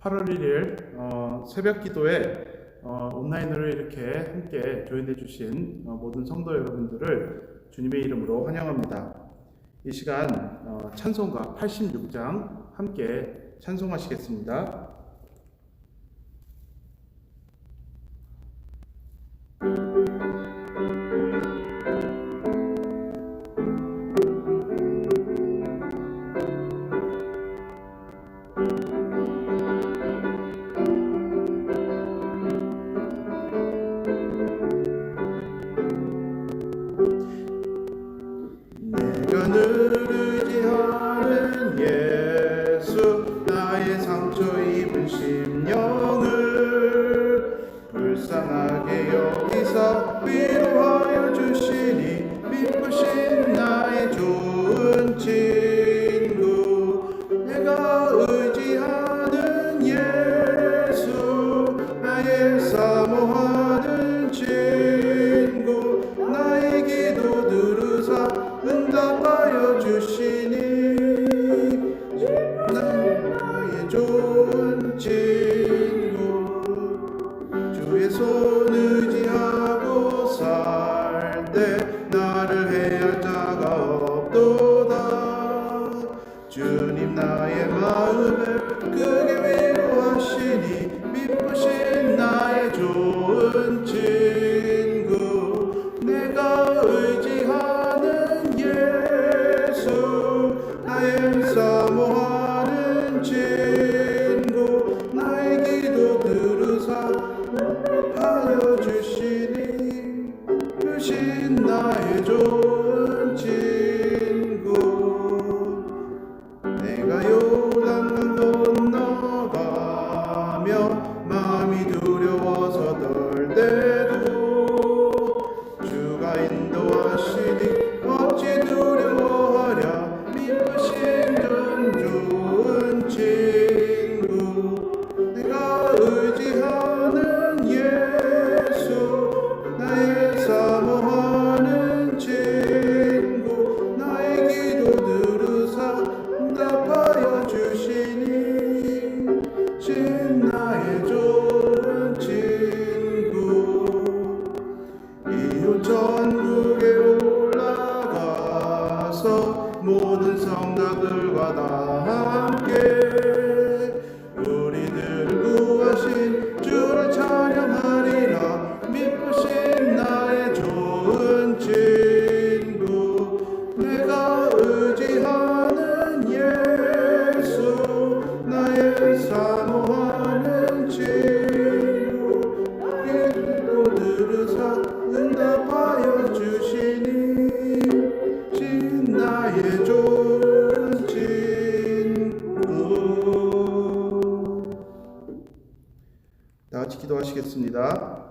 8월 1일 새벽 기도에 온라인으로 이렇게 함께 조인해 주신 모든 성도 여러분들을 주님의 이름으로 환영합니다. 이 시간 찬송가 86장 함께 찬송하시겠습니다. 내가 늘 의지하는 예수, 나의 상처 입은 심령을 불쌍하게 여기사 위로하여 주시니 미쁘신 나의 좋은 친구. 내가 의지하는 예수, 나의 사모하는 친구. 나의 기도 들으사 응답하여 주시니 나의 좋은 친구. 주의 손 의지하고 살 때 나를 해할 자가 없도다. 주님 나의 마음을 크게 위로하시니 미쁘신 나의 좋은 친구. 내가 의지하는 예수, 나의 사모하는 친구. 나의 기도 들으사 응답하여 주시니 주신 나의 좋은 친구. 내가 요단강 건너가며 마음이 두려워서 떨 때도 주가 인도하시니 어찌 두려워하랴. 미쁘신 좋은 친구. 내가 의지하는 예수, 나의 사모하는 친구. 나의 기도 들으사 응답하여 주시니 신 나의 좋은 친구. 이웃 전국에 올라가서 모든 성자들과 다 함께 우리들 구하신 주를 찬양하리라. 미쁘신 나의 좋은 친구. 내가 의지하는 예수, 나의 사모하는 친구. 기도 들으사 응답하여 주시니 신 나의 좋은 친구. 다 같이 기도하시겠습니다.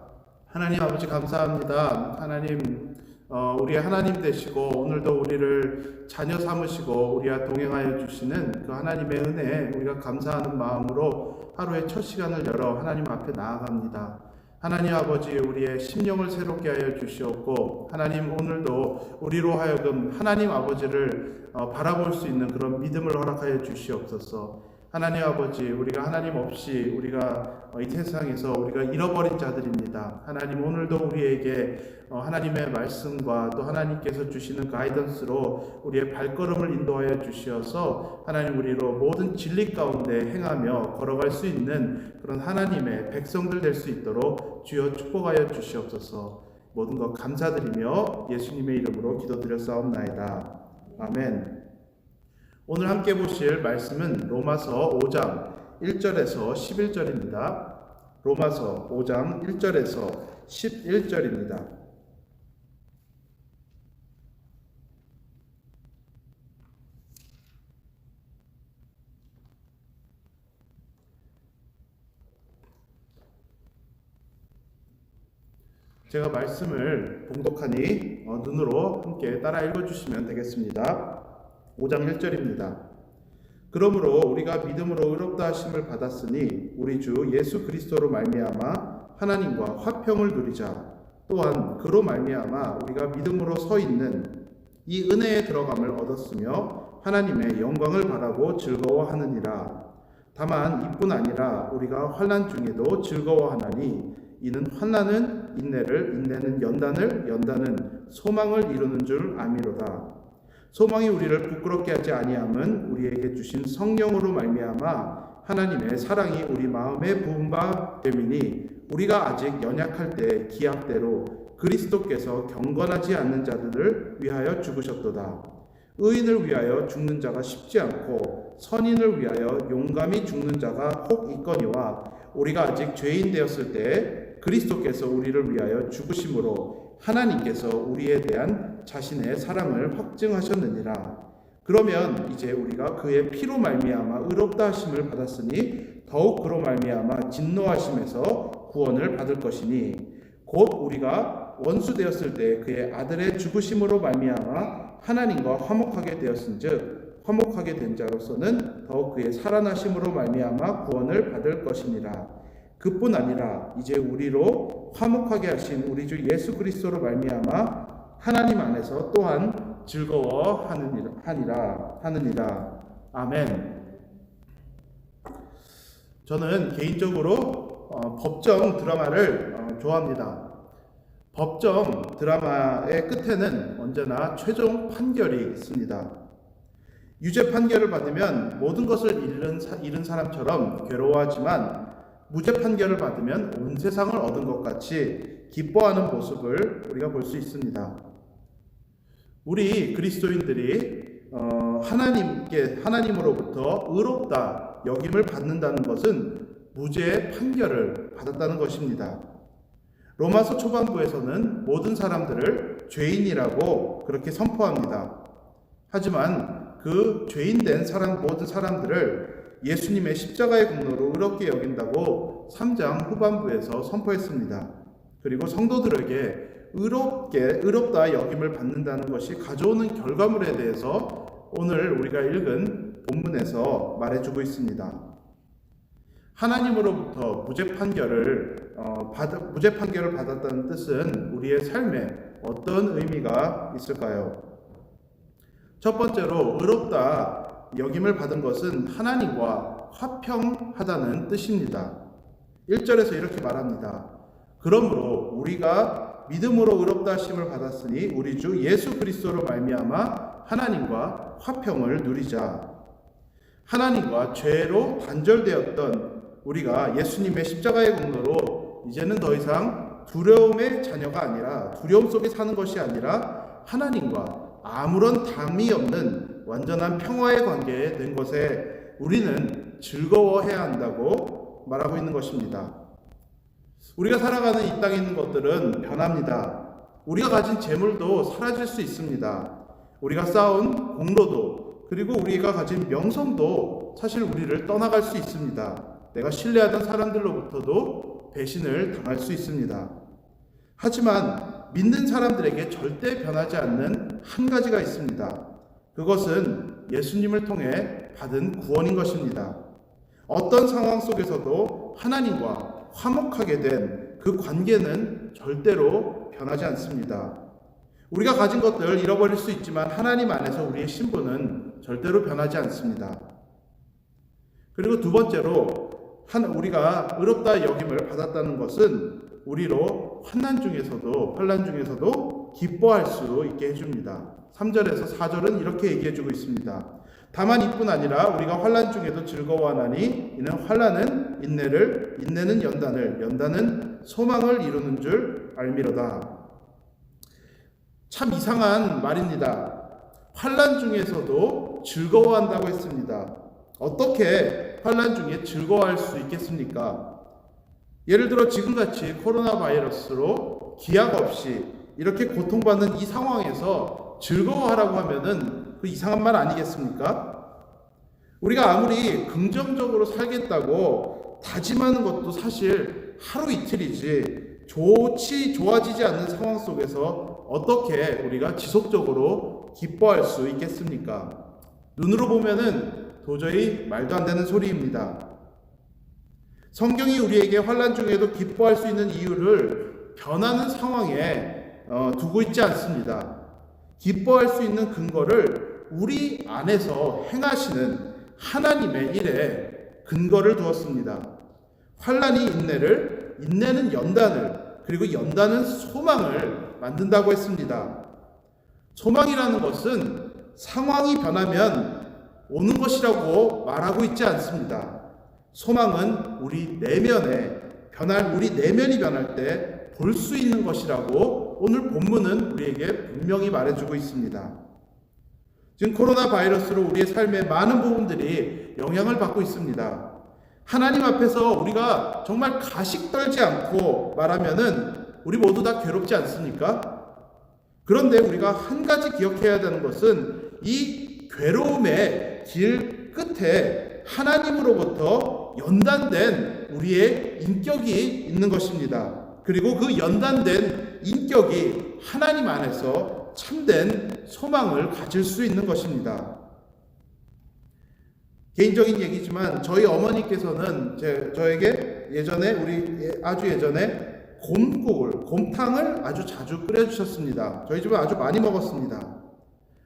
하나님 아버지 감사합니다. 하나님 우리의 하나님 되시고 오늘도 우리를 자녀 삼으시고 우리와 동행하여 주시는 그 하나님의 은혜에 우리가 감사하는 마음으로 하루의 첫 시간을 열어 하나님 앞에 나아갑니다. 하나님 아버지, 우리의 심령을 새롭게 하여 주시옵고 하나님 오늘도 우리로 하여금 하나님 아버지를 바라볼 수 있는 그런 믿음을 허락하여 주시옵소서. 하나님 아버지, 우리가 하나님 없이 우리가 이 세상에서 우리가 잃어버린 자들입니다. 하나님 오늘도 우리에게 하나님의 말씀과 또 하나님께서 주시는 가이던스로 우리의 발걸음을 인도하여 주시어서 하나님 우리로 모든 진리 가운데 행하며 걸어갈 수 있는 그런 하나님의 백성들 될 수 있도록 주여 축복하여 주시옵소서. 모든 것 감사드리며 예수님의 이름으로 기도드렸사옵나이다. 아멘. 오늘 함께 보실 말씀은 로마서 5장 1절에서 11절입니다. 로마서 5장 1절에서 11절입니다. 제가 말씀을 봉독하니 눈으로 함께 따라 읽어주시면 되겠습니다. 5장 1절입니다. 그러므로 우리가 믿음으로 의롭다 하심을 받았으니 우리 주 예수 그리스도로 말미암아 하나님과 화평을 누리자. 또한 그로 말미암아 우리가 믿음으로 서 있는 이 은혜에 들어감을 얻었으며 하나님의 영광을 바라고 즐거워하느니라. 다만 이뿐 아니라 우리가 환난 중에도 즐거워하나니 이는 환난은 인내를, 인내는 연단을, 연단은 소망을 이루는 줄 아미로다. 소망이 우리를 부끄럽게 하지 아니함은 우리에게 주신 성령으로 말미암아 하나님의 사랑이 우리 마음에 부은 바 됨이니 우리가 아직 연약할 때 기약대로 그리스도께서 경건하지 않는 자들을 위하여 죽으셨도다. 의인을 위하여 죽는 자가 쉽지 않고 선인을 위하여 용감히 죽는 자가 혹 있거니와 우리가 아직 죄인 되었을 때 그리스도께서 우리를 위하여 죽으심으로 하나님께서 우리에 대한 자신의 사랑을 확증하셨느니라. 그러면 이제 우리가 그의 피로 말미암아 의롭다 하심을 받았으니 더욱 그로 말미암아 진노하심에서 구원을 받을 것이니 곧 우리가 원수 되었을 때 그의 아들의 죽으심으로 말미암아 하나님과 화목하게 되었은즉 화목하게 된 자로서는 더욱 그의 살아나심으로 말미암아 구원을 받을 것이니라. 그뿐 아니라 이제 우리로 화목하게 하신 우리 주 예수 그리스도로 말미암아 하나님 안에서 또한 즐거워하느니라. 아멘. 저는 개인적으로 법정 드라마를 좋아합니다. 법정 드라마의 끝에는 언제나 최종 판결이 있습니다. 유죄 판결을 받으면 모든 것을 잃은 사람처럼 괴로워하지만 무죄 판결을 받으면 온 세상을 얻은 것 같이 기뻐하는 모습을 우리가 볼 수 있습니다. 우리 그리스도인들이 하나님으로부터 의롭다 여김을 받는다는 것은 무죄 판결을 받았다는 것입니다. 로마서 초반부에서는 모든 사람들을 죄인이라고 그렇게 선포합니다. 하지만 그 죄인된 모든 사람들을 예수님의 십자가의 공로로 의롭게 여긴다고 3장 후반부에서 선포했습니다. 그리고 성도들에게 의롭다 여김을 받는다는 것이 가져오는 결과물에 대해서 오늘 우리가 읽은 본문에서 말해주고 있습니다. 하나님으로부터 무죄 판결을 받았다는 뜻은 우리의 삶에 어떤 의미가 있을까요? 첫 번째로 의롭다 여김을 받은 것은 하나님과 화평하다는 뜻입니다. 1절에서 이렇게 말합니다. 그러므로 우리가 믿음으로 의롭다 하심을 받았으니 우리 주 예수 그리스도로 말미암아 하나님과 화평을 누리자. 하나님과 죄로 단절되었던 우리가 예수님의 십자가의 공로로 이제는 더 이상 두려움의 자녀가 아니라 두려움 속에 사는 것이 아니라 하나님과 아무런 담이 없는 완전한 평화의 관계에 된 것에 우리는 즐거워해야 한다고 말하고 있는 것입니다. 우리가 살아가는 이 땅에 있는 것들은 변합니다. 우리가 가진 재물도 사라질 수 있습니다. 우리가 쌓은 공로도 그리고 우리가 가진 명성도 사실 우리를 떠나갈 수 있습니다. 내가 신뢰하던 사람들로부터도 배신을 당할 수 있습니다. 하지만 믿는 사람들에게 절대 변하지 않는 한 가지가 있습니다. 그것은 예수님을 통해 받은 구원인 것입니다. 어떤 상황 속에서도 하나님과 화목하게 된 그 관계는 절대로 변하지 않습니다. 우리가 가진 것들 잃어버릴 수 있지만 하나님 안에서 우리의 신분은 절대로 변하지 않습니다. 그리고 두 번째로 우리가 의롭다 여김을 받았다는 것은 우리로 환난 중에서도 기뻐할 수 있게 해줍니다. 3절에서 4절은 이렇게 얘기해주고 있습니다. 다만 이뿐 아니라 우리가 환난 중에도 즐거워하나니 이는 환난은 인내를, 인내는 연단을, 연단은 소망을 이루는 줄 알미로다. 참 이상한 말입니다. 환난 중에서도 즐거워한다고 했습니다. 어떻게 환난 중에 즐거워할 수 있겠습니까? 예를 들어 지금같이 코로나 바이러스로 기약 없이 이렇게 고통받는 이 상황에서 즐거워하라고 하면은 그 이상한 말 아니겠습니까? 우리가 아무리 긍정적으로 살겠다고 다짐하는 것도 사실 하루 이틀이지 좋아지지 않는 상황 속에서 어떻게 우리가 지속적으로 기뻐할 수 있겠습니까? 눈으로 보면은 도저히 말도 안 되는 소리입니다. 성경이 우리에게 환난 중에도 기뻐할 수 있는 이유를 변하는 상황에 두고 있지 않습니다. 기뻐할 수 있는 근거를 우리 안에서 행하시는 하나님의 일에 근거를 두었습니다. 환난이 인내를, 인내는 연단을, 그리고 연단은 소망을 만든다고 했습니다. 소망이라는 것은 상황이 변하면 오는 것이라고 말하고 있지 않습니다. 소망은 우리 내면이 변할 때 볼 수 있는 것이라고 오늘 본문은 우리에게 분명히 말해주고 있습니다. 지금 코로나 바이러스로 우리의 삶의 많은 부분들이 영향을 받고 있습니다. 하나님 앞에서 우리가 정말 가식 떨지 않고 말하면은 우리 모두 다 괴롭지 않습니까? 그런데 우리가 한 가지 기억해야 되는 것은 이 괴로움의 길 끝에 하나님으로부터 연단된 우리의 인격이 있는 것입니다. 그리고 그 연단된 인격이 하나님 안에서 참된 소망을 가질 수 있는 것입니다. 개인적인 얘기지만 저희 어머니께서는 저에게 아주 예전에 곰탕을 아주 자주 끓여주셨습니다. 저희 집은 아주 많이 먹었습니다.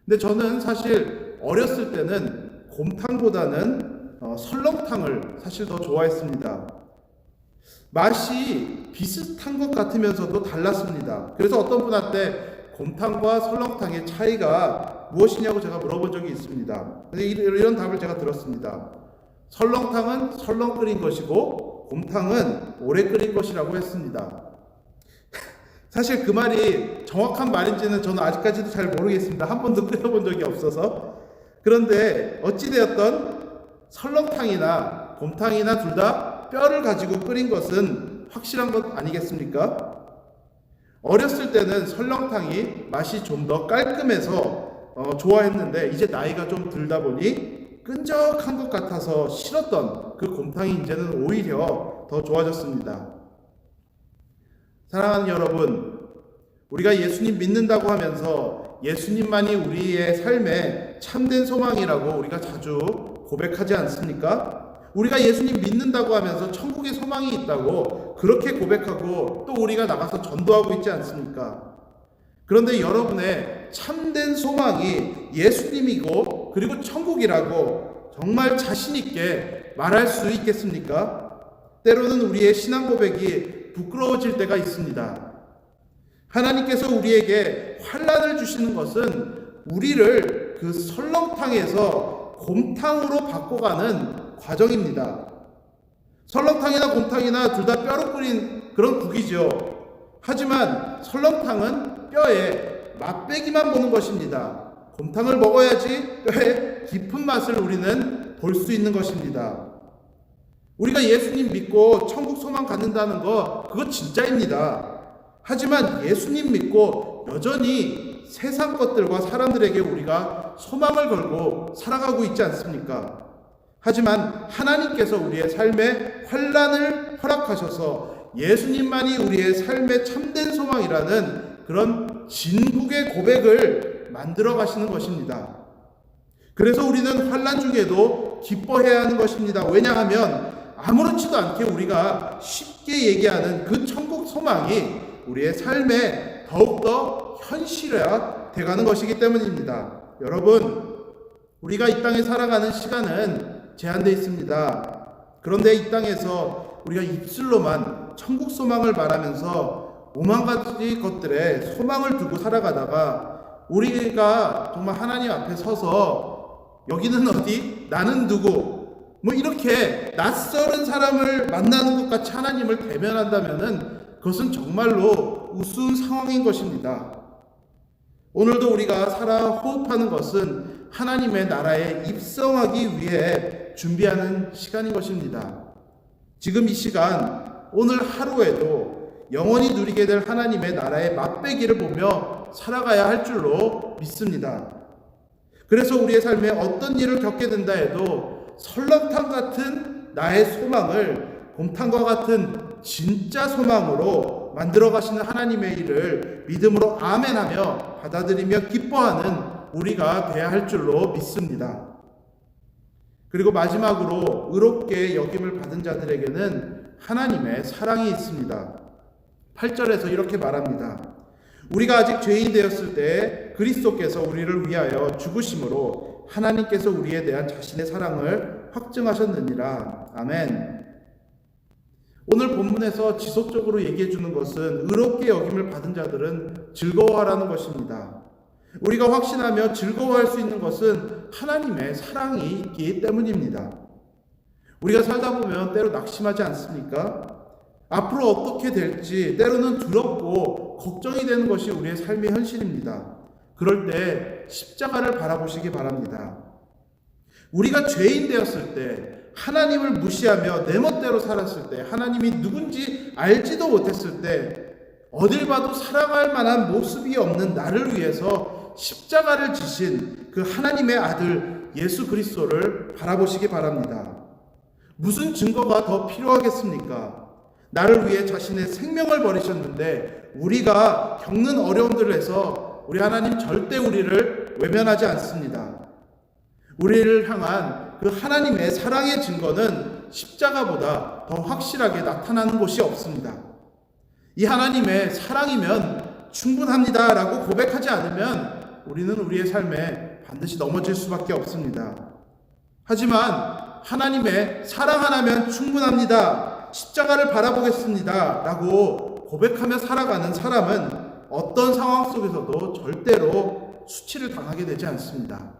근데 저는 사실 어렸을 때는 곰탕보다는 설렁탕을 사실 더 좋아했습니다. 맛이 비슷한 것 같으면서도 달랐습니다. 그래서 어떤 분한테 곰탕과 설렁탕의 차이가 무엇이냐고 제가 물어본 적이 있습니다. 이런 답을 제가 들었습니다. 설렁탕은 설렁 끓인 것이고 곰탕은 오래 끓인 것이라고 했습니다. 사실 그 말이 정확한 말인지는 저는 아직까지도 잘 모르겠습니다. 한 번도 끓여본 적이 없어서. 그런데 어찌되었던 설렁탕이나 곰탕이나 둘 다 뼈를 가지고 끓인 것은 확실한 것 아니겠습니까? 어렸을 때는 설렁탕이 맛이 좀 더 깔끔해서 좋아했는데 이제 나이가 좀 들다 보니 끈적한 것 같아서 싫었던 그 곰탕이 이제는 오히려 더 좋아졌습니다. 사랑하는 여러분, 우리가 예수님 믿는다고 하면서 예수님만이 우리의 삶의 참된 소망이라고 우리가 자주 고백하지 않습니까? 우리가 예수님 믿는다고 하면서 천국의 소망이 있다고 그렇게 고백하고 또 우리가 나가서 전도하고 있지 않습니까? 그런데 여러분의 참된 소망이 예수님이고 그리고 천국이라고 정말 자신 있게 말할 수 있겠습니까? 때로는 우리의 신앙 고백이 부끄러워질 때가 있습니다. 하나님께서 우리에게 환난을 주시는 것은 우리를 그 설렁탕에서 곰탕으로 바꿔가는 과정입니다. 설렁탕이나 곰탕이나 둘 다 뼈로 끓인 그런 국이죠. 하지만 설렁탕은 뼈에 맛배기만 보는 것입니다. 곰탕을 먹어야지 뼈의 깊은 맛을 우리는 볼 수 있는 것입니다. 우리가 예수님 믿고 천국 소망 갖는다는 거 그거 진짜입니다. 하지만 예수님 믿고 여전히 세상 것들과 사람들에게 우리가 소망을 걸고 살아가고 있지 않습니까? 하지만 하나님께서 우리의 삶에 환난을 허락하셔서 예수님만이 우리의 삶의 참된 소망이라는 그런 진국의 고백을 만들어 가시는 것입니다. 그래서 우리는 환난 중에도 기뻐해야 하는 것입니다. 왜냐하면 아무렇지도 않게 우리가 쉽게 얘기하는 그 천국 소망이 우리의 삶에 더욱더 현실화 돼가는 것이기 때문입니다. 여러분, 우리가 이 땅에 살아가는 시간은 제한되어 있습니다. 그런데 이 땅에서 우리가 입술로만 천국 소망을 말하면서 오만 가지 것들에 소망을 두고 살아가다가 우리가 정말 하나님 앞에 서서 여기는 어디? 나는 누구? 뭐 이렇게 낯설은 사람을 만나는 것 같이 하나님을 대면한다면은 그것은 정말로 우스운 상황인 것입니다. 오늘도 우리가 살아 호흡하는 것은 하나님의 나라에 입성하기 위해 준비하는 시간인 것입니다. 지금 이 시간, 오늘 하루에도 영원히 누리게 될 하나님의 나라의 맛배기를 보며 살아가야 할 줄로 믿습니다. 그래서 우리의 삶에 어떤 일을 겪게 된다 해도 설렁탕 같은 나의 소망을 곰탕과 같은 진짜 소망으로 만들어 가시는 하나님의 일을 믿음으로 아멘하며 받아들이며 기뻐하는 우리가 돼야 할 줄로 믿습니다. 그리고 마지막으로 의롭게 여김을 받은 자들에게는 하나님의 사랑이 있습니다. 8절에서 이렇게 말합니다. 우리가 아직 죄인 되었을 때 그리스도께서 우리를 위하여 죽으심으로 하나님께서 우리에 대한 자신의 사랑을 확증하셨느니라. 아멘. 오늘 본문에서 지속적으로 얘기해 주는 것은 의롭게 여김을 받은 자들은 즐거워하라는 것입니다. 우리가 확신하며 즐거워할 수 있는 것은 하나님의 사랑이 있기 때문입니다. 우리가 살다 보면 때로 낙심하지 않습니까? 앞으로 어떻게 될지 때로는 두렵고 걱정이 되는 것이 우리의 삶의 현실입니다. 그럴 때 십자가를 바라보시기 바랍니다. 우리가 죄인 되었을 때, 하나님을 무시하며 내 멋대로 살았을 때, 하나님이 누군지 알지도 못했을 때, 어딜 봐도 사랑할 만한 모습이 없는 나를 위해서 십자가를 지신 그 하나님의 아들 예수 그리스도를 바라보시기 바랍니다. 무슨 증거가 더 필요하겠습니까? 나를 위해 자신의 생명을 버리셨는데 우리가 겪는 어려움들에서 우리 하나님 절대 우리를 외면하지 않습니다. 우리를 향한 그 하나님의 사랑의 증거는 십자가보다 더 확실하게 나타나는 곳이 없습니다. 이 하나님의 사랑이면 충분합니다 라고 고백하지 않으면 우리는 우리의 삶에 반드시 넘어질 수밖에 없습니다. 하지만 하나님의 사랑 하나면 충분합니다, 십자가를 바라보겠습니다 라고 고백하며 살아가는 사람은 어떤 상황 속에서도 절대로 수치를 당하게 되지 않습니다.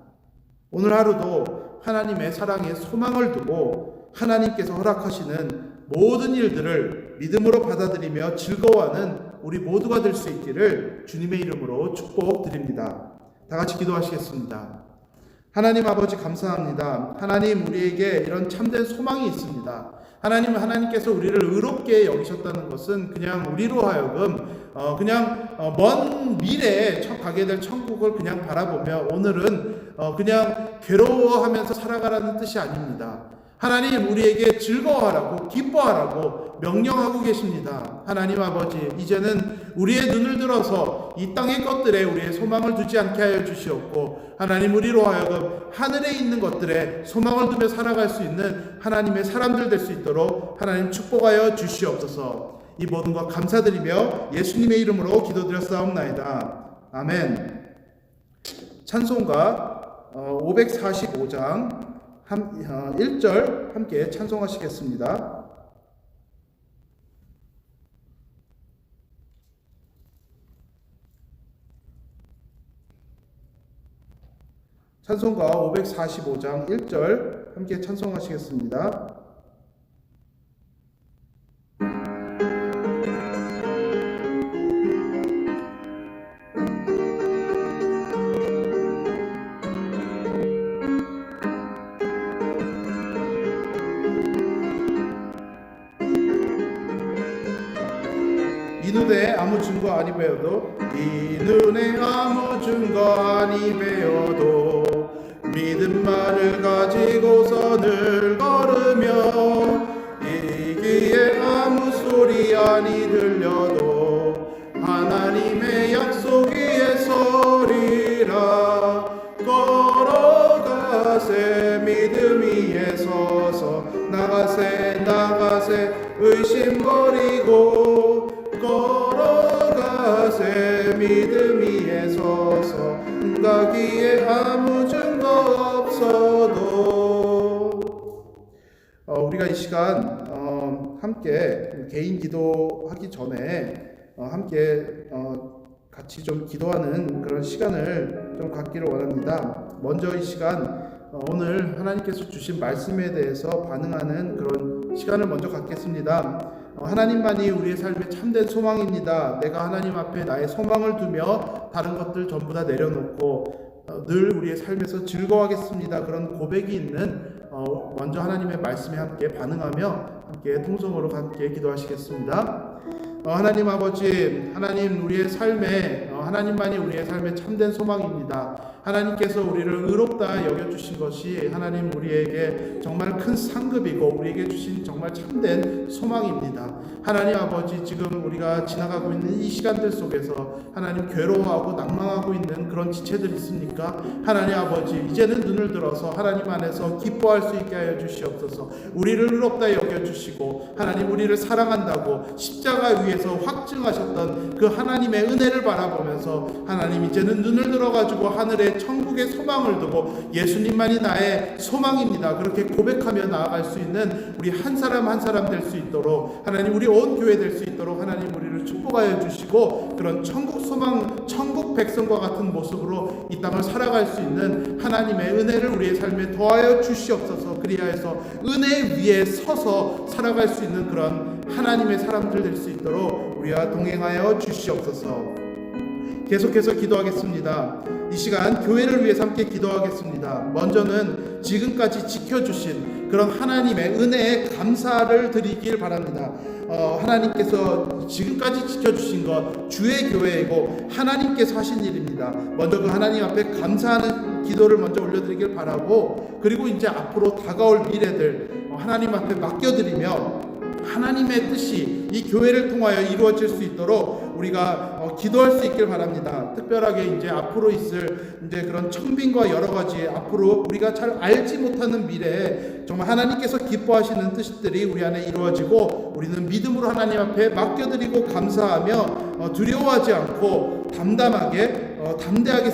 오늘 하루도 하나님의 사랑에 소망을 두고 하나님께서 허락하시는 모든 일들을 믿음으로 받아들이며 즐거워하는 우리 모두가 될 수 있기를 주님의 이름으로 축복드립니다. 다 같이 기도하시겠습니다. 하나님 아버지 감사합니다. 하나님, 우리에게 이런 참된 소망이 있습니다. 하나님께서 우리를 의롭게 여기셨다는 것은 그냥 우리로 하여금 먼 미래에 가게 될 천국을 그냥 바라보며 오늘은 그냥 괴로워하면서 살아가라는 뜻이 아닙니다. 하나님, 우리에게 즐거워하라고, 기뻐하라고 명령하고 계십니다. 하나님 아버지, 이제는 우리의 눈을 들어서 이 땅의 것들에 우리의 소망을 두지 않게 하여 주시옵고, 하나님, 우리로 하여금 하늘에 있는 것들에 소망을 두며 살아갈 수 있는 하나님의 사람들 될 수 있도록 하나님 축복하여 주시옵소서. 이 모든 것 감사드리며 예수님의 이름으로 기도드렸사옵나이다. 아멘. 찬송가 545장 1절 함께 찬송하시겠습니다. 찬송가 545장 1절 함께 찬송하시겠습니다. 이 눈에 아무 증거 아니 배워도, 이 눈에 아무 증거 아니 배워도 믿음만을 가지고서 늘 걸으며, 이 귀에 아무 소리 아니 들려도 하나님의 약속 위에 서리라. 걸어가세 믿음 위에 서서, 나가세 의심 버리고, 걸어가세 믿음 위에 서서, 가기에 아무 증거 없어도. 우리가 이 시간 함께 개인 기도하기 전에 함께 같이 좀 기도하는 그런 시간을 좀 갖기를 원합니다. 먼저 이 시간 오늘 하나님께서 주신 말씀에 대해서 반응하는 그런 시간을 먼저 갖겠습니다. 하나님만이 우리의 삶의 참된 소망입니다. 내가 하나님 앞에 나의 소망을 두며 다른 것들 전부 다 내려놓고 늘 우리의 삶에서 즐거워하겠습니다. 그런 고백이 있는 먼저 하나님의 말씀에 함께 반응하며 함께 통성으로 함께 기도하시겠습니다. 하나님 아버지, 하나님 우리의 삶에 하나님만이 우리의 삶의 참된 소망입니다. 하나님께서 우리를 의롭다 여겨주신 것이 하나님 우리에게 정말 큰 상급이고 우리에게 주신 정말 참된 소망입니다. 하나님 아버지, 지금 우리가 지나가고 있는 이 시간들 속에서 하나님 괴로워하고 낭망하고 있는 그런 지체들 있습니까? 하나님 아버지, 이제는 눈을 들어서 하나님 안에서 기뻐할 수 있게 하여 주시옵소서. 우리를 의롭다 여겨주시고 하나님 우리를 사랑한다고 십자가 위에서 확증하셨던 그 하나님의 은혜를 바라보면서 하나님 이제는 눈을 들어가지고 하늘에 천국의 소망을 두고 예수님만이 나의 소망입니다, 그렇게 고백하며 나아갈 수 있는 우리 한 사람 한 사람 될 수 있도록 하나님, 우리 온 교회 될 수 있도록 하나님 우리를 축복하여 주시고 그런 천국 소망, 천국 백성과 같은 모습으로 이 땅을 살아갈 수 있는 하나님의 은혜를 우리의 삶에 더하여 주시옵소서. 그리하여서 은혜 위에 서서 살아갈 수 있는 그런 하나님의 사람들 될 수 있도록 우리와 동행하여 주시옵소서. 계속해서 기도하겠습니다. 이 시간 교회를 위해서 함께 기도하겠습니다. 먼저는 지금까지 지켜주신 그런 하나님의 은혜에 감사를 드리길 바랍니다. 하나님께서 지금까지 지켜주신 것 주의 교회이고 하나님께서 하신 일입니다. 먼저 그 하나님 앞에 감사하는 기도를 먼저 올려드리길 바라고, 그리고 이제 앞으로 다가올 미래들 하나님 앞에 맡겨드리며 하나님의 뜻이 이 교회를 통하여 이루어질 수 있도록 우리가 기도할 수 있길 바랍니다. 특별하게 이제 앞으로 있을 이제 그런 청빙과 여러 가지 앞으로 우리가 잘 알지 못하는 미래에 정말 하나님께서 기뻐하시는 뜻들이 우리 안에 이루어지고 우리는 믿음으로 하나님 앞에 맡겨드리고 감사하며 두려워하지 않고 담담하게 담대하게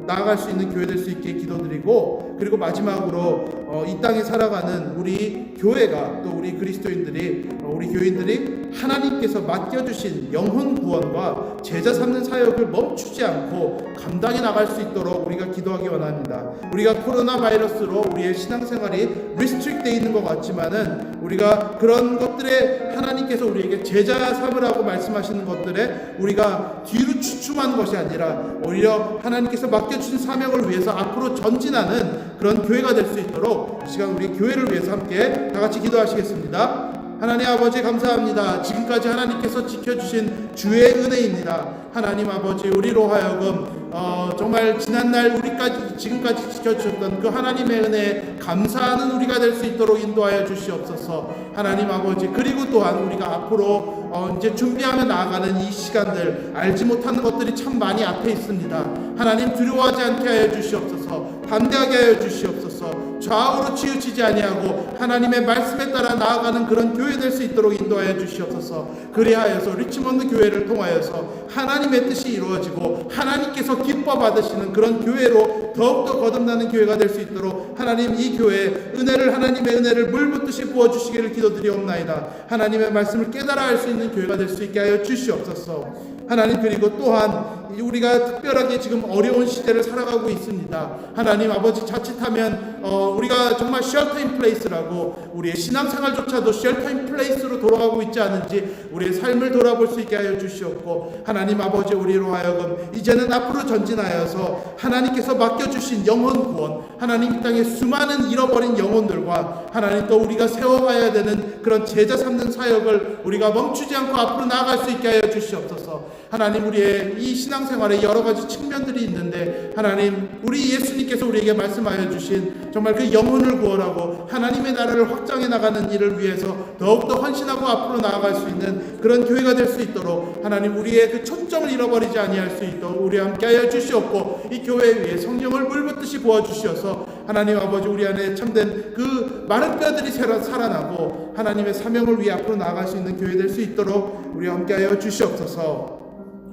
나아갈 수 있는 교회 될 수 있게 기도드리고, 그리고 마지막으로 이 땅에 살아가는 우리 교회가, 또 우리 그리스도인들이, 우리 교인들이 하나님께서 맡겨주신 영혼 구원과 제자 삼는 사역을 멈추지 않고 감당해 나갈 수 있도록 우리가 기도하기 원합니다. 우리가 코로나 바이러스로 우리의 신앙생활이 리스트릭되어 있는 것 같지만은 우리가 그런 것들에 하나님께서 우리에게 제자 삼으라고 말씀하시는 것들에 우리가 뒤로 추춤하는 것이 아니라 오히려 하나님께서 맡겨주신 사명을 위해서 앞으로 전진하는 그런 교회가 될 수 있도록 이 시간 우리 교회를 위해서 함께 다 같이 기도하시겠습니다. 하나님 아버지, 감사합니다. 지금까지 하나님께서 지켜주신 주의 은혜입니다. 하나님 아버지, 우리로 하여금 정말 지난날 우리까지 지금까지 지켜주셨던 그 하나님의 은혜에 감사하는 우리가 될 수 있도록 인도하여 주시옵소서. 하나님 아버지, 그리고 또한 우리가 앞으로 이제 준비하며 나아가는 이 시간들, 알지 못하는 것들이 참 많이 앞에 있습니다. 하나님, 두려워하지 않게 하여 주시옵소서. 담대하게 하여 주시옵소서. 좌우로 치우치지 아니하고 하나님의 말씀에 따라 나아가는 그런 교회 될 수 있도록 인도하여 주시옵소서. 그리하여서 리치몬드 교회를 통하여서 하나님의 뜻이 이루어지고 하나님께서 기뻐 받으시는 그런 교회로 더욱더 거듭나는 교회가 될 수 있도록 하나님, 이 교회에 은혜를, 하나님의 은혜를 물붓듯이 부어주시기를 기도드리옵나이다. 하나님의 말씀을 깨달아 알 수 있는 교회가 될 수 있게 하여 주시옵소서. 하나님, 그리고 또한 우리가 특별하게 지금 어려운 시대를 살아가고 있습니다. 하나님 아버지, 자칫하면 우리가 정말 쉘터인 플레이스라고 우리의 신앙생활조차도 쉘터인 플레이스로 돌아가고 있지 않은지 우리의 삶을 돌아볼 수 있게 하여 주시옵고, 하나님 아버지, 우리로 하여금 이제는 앞으로 전진하여서 하나님께서 맡겨주신 영혼 구원, 하나님 이 땅에 수많은 잃어버린 영혼들과 하나님 또 우리가 세워가야 되는 그런 제자 삼는 사역을 우리가 멈추지 않고 앞으로 나아갈 수 있게 하여 주시옵소서. 하나님, 우리의 이 신앙생활에 여러 가지 측면들이 있는데 하나님, 우리 예수님께서 우리에게 말씀하여 주신 정말 그 영혼을 구원하고 하나님의 나라를 확장해 나가는 일을 위해서 더욱더 헌신하고 앞으로 나아갈 수 있는 그런 교회가 될 수 있도록 하나님, 우리의 그 초점을 잃어버리지 아니할 수 있도록 우리 함께 하여 주시옵고, 이 교회 위에 성령을 물붓듯이 부어주시어서 하나님 아버지, 우리 안에 참된 그 마른 뼈들이 살아나고 하나님의 사명을 위해 앞으로 나아갈 수 있는 교회 될 수 있도록 우리 함께 하여 주시옵소서.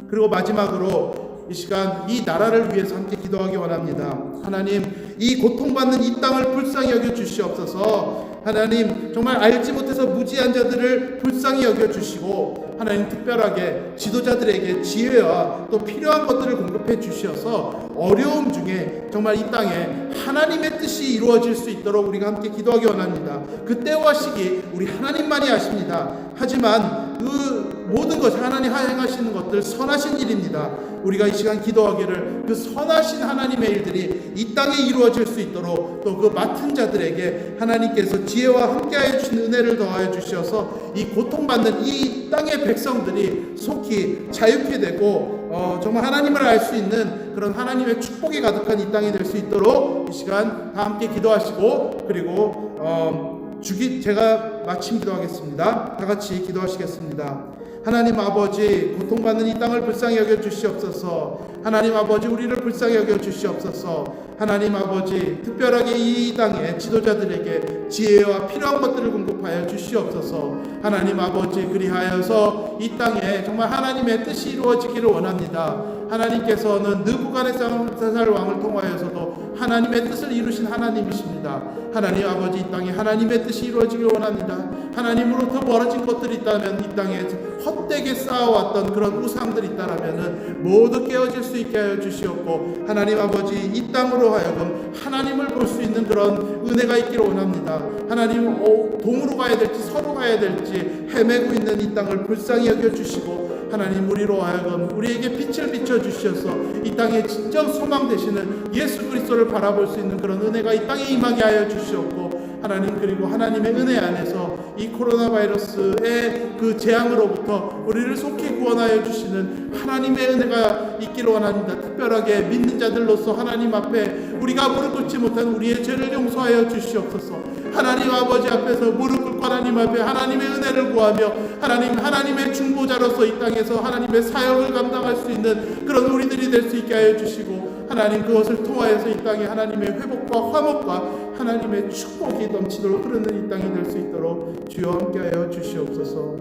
그리고 마지막으로 이 시간 이 나라를 위해서 함께 기도하기 원합니다. 하나님, 이 고통받는 이 땅을 불쌍히 여겨 주시옵소서. 하나님, 정말 알지 못해서 무지한 자들을 불쌍히 여겨 주시고 하나님, 특별하게 지도자들에게 지혜와 또 필요한 것들을 공급해 주셔서 어려움 중에 정말 이 땅에 하나님의 뜻이 이루어질 수 있도록 우리가 함께 기도하기 원합니다. 그 때와 시기 우리 하나님만이 아십니다. 하지만 그 모든 것이 하나님 행하시는 것들 선하신 일입니다. 우리가 이 시간 기도하기를 그 선하신 하나님의 일들이 이 땅에 이루어질 수 있도록 또 그 맡은 자들에게 하나님께서 지혜와 함께하여 주신 은혜를 더하여 주셔서 이 고통받는 이 땅의 백성들이 속히 자유케 되고 정말 하나님을 알 수 있는 그런 하나님의 축복이 가득한 이 땅이 될 수 있도록 이 시간 다 함께 기도하시고, 그리고 제가 마침 기도하겠습니다. 다 같이 기도하시겠습니다. 하나님 아버지, 고통받는 이 땅을 불쌍히 여겨 주시옵소서. 하나님 아버지, 우리를 불쌍히 여겨 주시옵소서. 하나님 아버지, 특별하게 이 땅의 지도자들에게 지혜와 필요한 것들을 공급하여 주시옵소서. 하나님 아버지, 그리하여서 이 땅에 정말 하나님의 뜻이 이루어지기를 원합니다. 하나님께서는 느부갓네살 왕을 통하여서도 하나님의 뜻을 이루신 하나님이십니다. 하나님 아버지, 이 땅에 하나님의 뜻이 이루어지기를 원합니다. 하나님으로부터 멀어진 것들이 있다면, 이 땅에 헛되게 쌓아왔던 그런 우상들이 있다면 모두 깨어질 수 있게 하여 주시옵고, 하나님 아버지, 이 땅으로 하여금 하나님을 볼 수 있는 그런 은혜가 있기를 원합니다. 하나님, 동으로 가야 될지 서로 가야 될지 헤매고 있는 이 땅을 불쌍히 여겨주시고, 하나님, 우리로 하여금 우리에게 빛을 비춰주셔서 이 땅에 진정 소망 되시는 예수 그리스도를 바라볼 수 있는 그런 은혜가 이 땅에 임하게 하여 주시옵고, 하나님, 그리고 하나님의 은혜 안에서 이 코로나 바이러스의 그 재앙으로부터 우리를 속히 구원하여 주시는 하나님의 은혜가 있기를 원합니다. 특별하게 믿는 자들로서 하나님 앞에 우리가 무릎 꿇지 못한 우리의 죄를 용서하여 주시옵소서. 하나님 아버지 앞에서 무릎 꿇고 하나님 앞에 하나님의 은혜를 구하며 하나님의 중보자로서 이 땅에서 하나님의 사역을 감당할 수 있는 그런 우리들이 될 수 있게 하여 주시고, 하나님, 그것을 통하여서 이 땅에 하나님의 회복과 화목과 하나님의 축복이 넘치도록 흐르는 이 땅이 될 수 있도록 주여 함께하여 주시옵소서.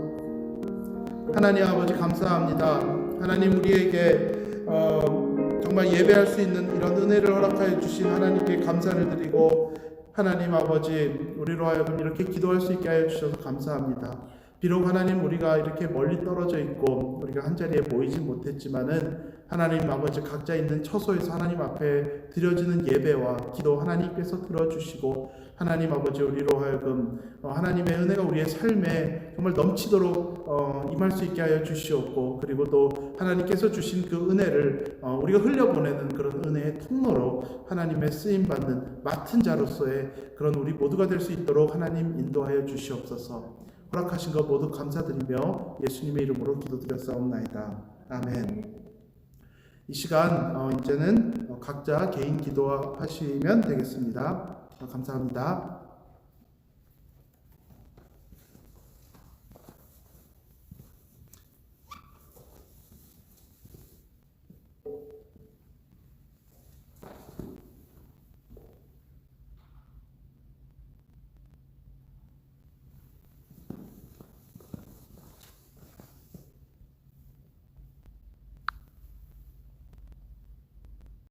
하나님 아버지, 감사합니다. 하나님, 우리에게 정말 예배할 수 있는 이런 은혜를 허락하여 주신 하나님께 감사를 드리고, 하나님 아버지, 우리로 하여금 이렇게 기도할 수 있게 하여 주셔서 감사합니다. 비록 하나님, 우리가 이렇게 멀리 떨어져 있고 우리가 한자리에 모이지 못했지만은 하나님 아버지, 각자 있는 처소에서 하나님 앞에 드려지는 예배와 기도 하나님께서 들어주시고, 하나님 아버지, 우리로 하여금 하나님의 은혜가 우리의 삶에 정말 넘치도록 임할 수 있게 하여 주시옵고, 그리고 또 하나님께서 주신 그 은혜를 우리가 흘려보내는 그런 은혜의 통로로 하나님의 쓰임받는 맡은 자로서의 그런 우리 모두가 될 수 있도록 하나님 인도하여 주시옵소서. 허락하신 것 모두 감사드리며 예수님의 이름으로 기도드렸사옵나이다. 아멘. 이 시간 이제는 각자 개인 기도하시면 되겠습니다. 감사합니다.